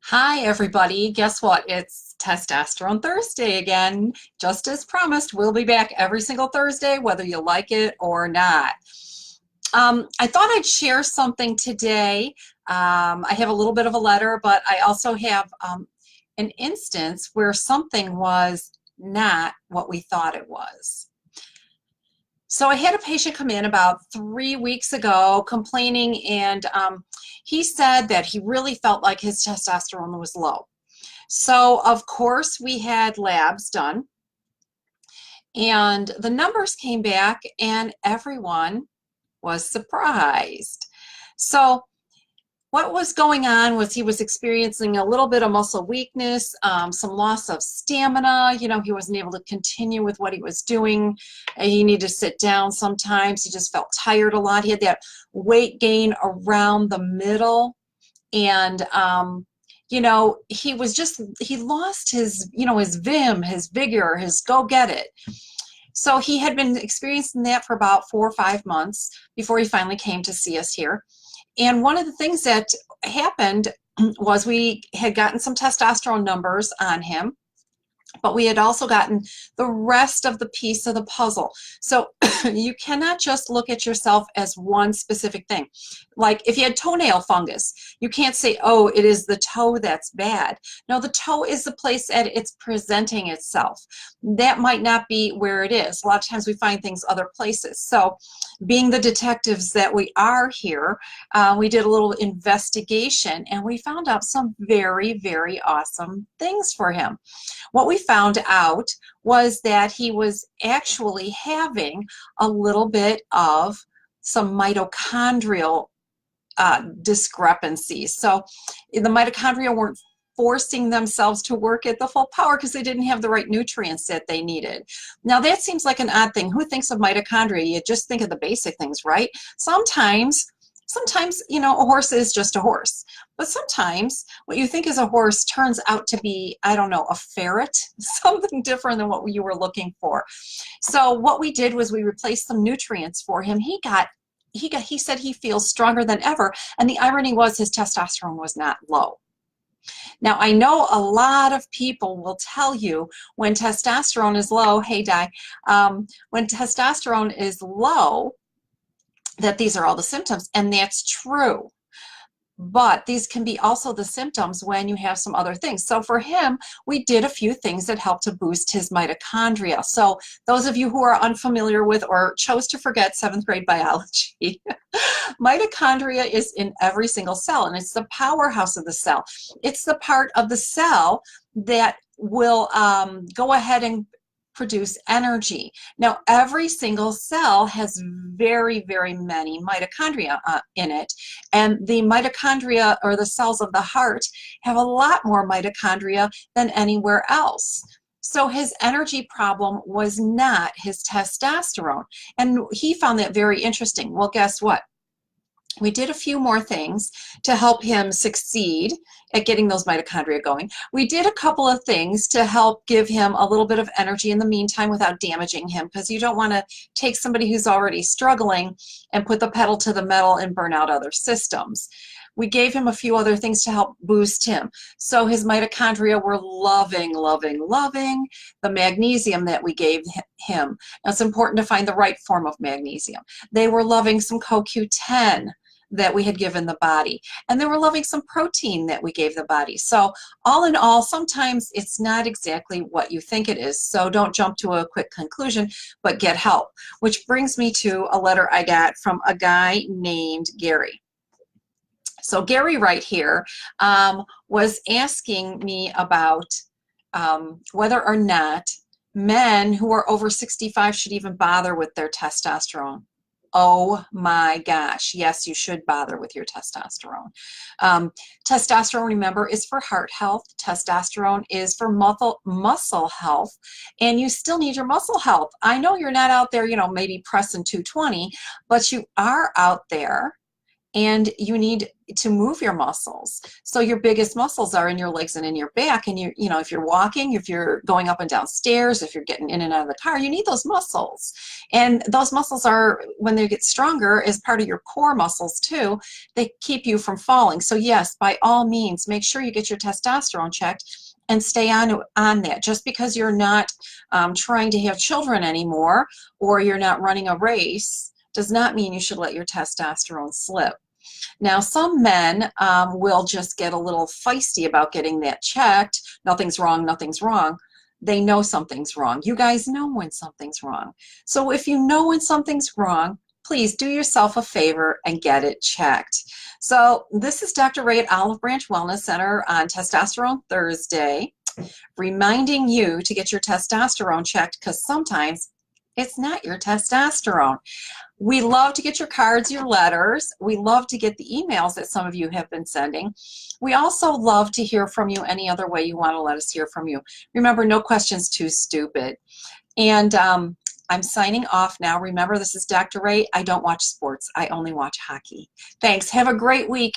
Hi, everybody. Guess what? It's Testosterone Thursday again. Just as promised, we'll be back every single Thursday, whether you like it or not. I thought I'd share something today. I have a little bit of a letter, but I also have an instance where something was not what we thought it was. So I had a patient come in about 3 weeks ago complaining, and he said that he really felt like his testosterone was low. So of course we had labs done, and the numbers came back and everyone was surprised. So what was going on was he was experiencing a little bit of muscle weakness, some loss of stamina. He wasn't able to continue with what he was doing. He needed to sit down sometimes. He just felt tired a lot. He had that weight gain around the middle, and he lost his vim, his vigor, his go get it. So he had been experiencing that for about 4 or 5 months before he finally came to see us here. And one of the things that happened was we had gotten some testosterone numbers on him, but we had also gotten the rest of the piece of the puzzle. So you cannot just look at yourself as one specific thing. Like if you had toenail fungus, you can't say, oh, it is the toe that's bad. No, the toe is the place that it's presenting itself. That might not be where it is. A lot of times we find things other places. So being the detectives that we are here, we did a little investigation and we found out some very, very awesome things for him. What we found out was that he was actually having a little bit of some mitochondrial discrepancies. So the mitochondria weren't forcing themselves to work at the full power because they didn't have the right nutrients that they needed. Now that seems like an odd thing. Who thinks of mitochondria? You just think of the basic things, right? Sometimes, a horse is just a horse. But sometimes what you think is a horse turns out to be, I don't know, a ferret, something different than what you were looking for. So what we did was we replaced some nutrients for him. He said he feels stronger than ever. And the irony was his testosterone was not low. Now, I know a lot of people will tell you when testosterone is low, hey, Di, when testosterone is low, that these are all the symptoms, and that's true. But these can be also the symptoms when you have some other things. So for him, we did a few things that helped to boost his mitochondria. So those of you who are unfamiliar with or chose to forget 7th grade biology, mitochondria is in every single cell, and it's the powerhouse of the cell. It's the part of the cell that will go ahead and produce energy. Now, every single cell has very, very many mitochondria in it, and the mitochondria, or the cells of the heart, have a lot more mitochondria than anywhere else. So his energy problem was not his testosterone, and he found that very interesting. Well, guess what? We did a few more things to help him succeed at getting those mitochondria going. We did a couple of things to help give him a little bit of energy in the meantime without damaging him, because you don't want to take somebody who's already struggling and put the pedal to the metal and burn out other systems. We gave him a few other things to help boost him. So his mitochondria were loving the magnesium that we gave him. Now, it's important to find the right form of magnesium. They were loving some CoQ10 that we had given the body, and they were loving some protein that we gave the body. So all in all, sometimes it's not exactly what you think it is. So don't jump to a quick conclusion, but get help. Which brings me to a letter I got from a guy named Gary. So Gary right here was asking me about whether or not men who are over 65 should even bother with their testosterone. Oh my gosh, yes, you should bother with your testosterone. Testosterone, remember, is for heart health. Testosterone is for muscle health, and you still need your muscle health. I know you're not out there, maybe pressing 220, but you are out there and you need to move your muscles. So your biggest muscles are in your legs and in your back. And you know, if you're walking, if you're going up and down stairs, if you're getting in and out of the car, you need those muscles. And those muscles are, when they get stronger, as part of your core muscles too, they keep you from falling. So yes, by all means, make sure you get your testosterone checked and stay on that. Just because you're not trying to have children anymore, or you're not running a race, does not mean you should let your testosterone slip. Now, some men will just get a little feisty about getting that checked. Nothing's wrong, nothing's wrong. They know something's wrong. You guys know when something's wrong. So if you know when something's wrong, please do yourself a favor and get it checked. So this is Dr. Ray at Olive Branch Wellness Center on Testosterone Thursday, reminding you to get your testosterone checked, because sometimes it's not your testosterone. We love to get your cards, your letters. We love to get the emails that some of you have been sending. We also love to hear from you any other way you want to let us hear from you. Remember, no question's too stupid. And I'm signing off now. Remember, this is Dr. Ray. I don't watch sports. I only watch hockey. Thanks. Have a great week.